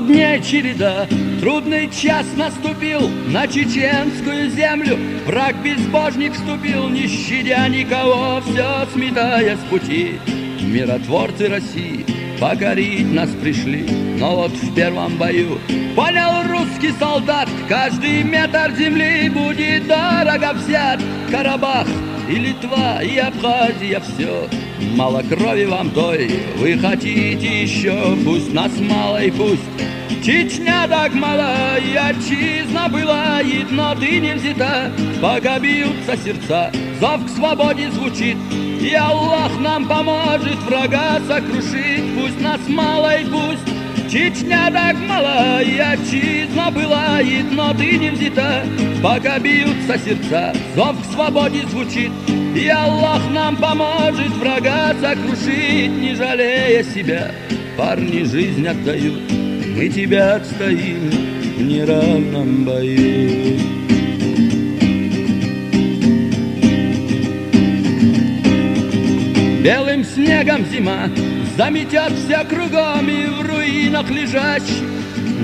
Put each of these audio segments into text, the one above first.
дней череда, трудный час наступил на чеченскую землю. Враг безбожник вступил, не щадя никого, все сметая с пути. Миротворцы России покорить нас пришли, но вот в первом бою понял русский солдат, каждый метр земли будет дорого взят. Карабах и Литва, и Абхазия, все мало крови вам той, вы хотите еще, пусть нас мало и пусть. Чечня так мала, и отчизна была, но ты не взята, пока бьются сердца, зов к свободе звучит, и Аллах нам поможет врага сокрушить, пусть нас мало и пусть. Чечня так мала, и отчизна была, но ты не взята, пока бьются сердца, зов к свободе звучит, и Аллах нам поможет врага сокрушить, не жалея себя. Парни жизнь отдают, мы тебя отстоим в неравном бою. Белым снегом зима заметет все кругом, и в руинах лежащий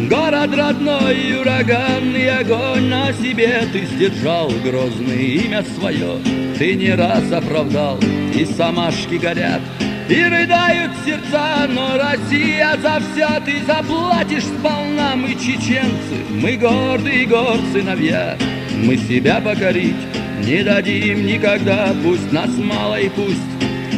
город родной, и ураганный огонь на себе ты сдержал грозное имя свое, ты не раз оправдал, и самашки горят, и рыдают сердца, но Россия за все ты заплатишь сполна. Мы чеченцы, мы гордые сыновья, мы себя покорить не дадим никогда, пусть нас мало и пусть.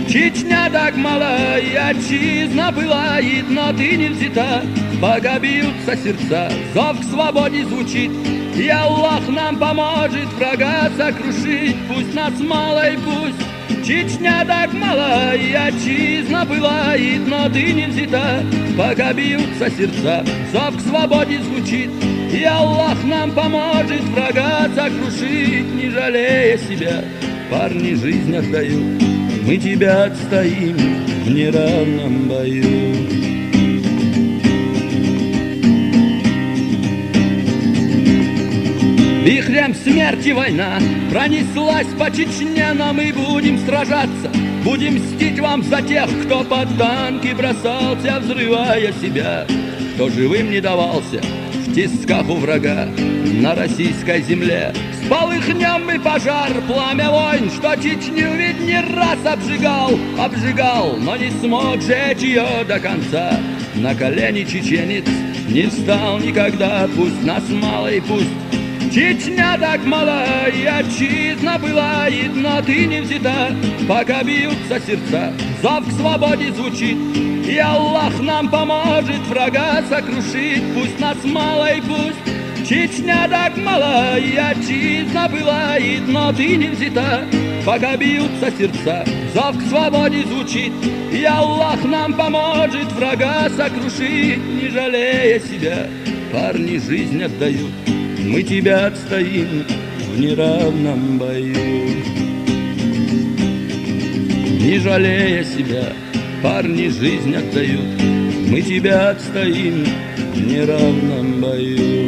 Чечня так мала, и отчизна была, но ты не взята, пока бьются сердца, зов к свободе звучит, и Аллах нам поможет врага сокрушить, пусть нас мало и пусть. Чечня так мала, и отчизна была, но ты не взята, пока бьются сердца, зов к свободе звучит, и Аллах нам поможет врага сокрушить, не жалея себя. Парни жизнь отдают, мы тебя отстоим в неравном бою. Вихрем смерти война пронеслась по Чечне, но мы будем сражаться, будем мстить вам за тех, кто под танки бросался, взрывая себя, кто живым не давался в тисках у врага на российской земле. Полыхнем мы пожар, пламя войн, что Чечню ведь не раз обжигал, но не смог жечь ее до конца. На колени чеченец не встал никогда, пусть нас мало и пусть. Чечня так мала, и отчизна была, но ты не взята, пока бьются сердца, зов к свободе звучит, и Аллах нам поможет врага сокрушить, пусть нас мало и пусть. Чечня так мала, и отчизна была, но ты не взята, пока бьются сердца, зов к свободе звучит, и Аллах нам поможет врага сокрушить, не жалея себя. Парни жизнь отдают, мы тебя отстоим в неравном бою. Не жалея себя, парни жизнь отдают, мы тебя отстоим в неравном бою.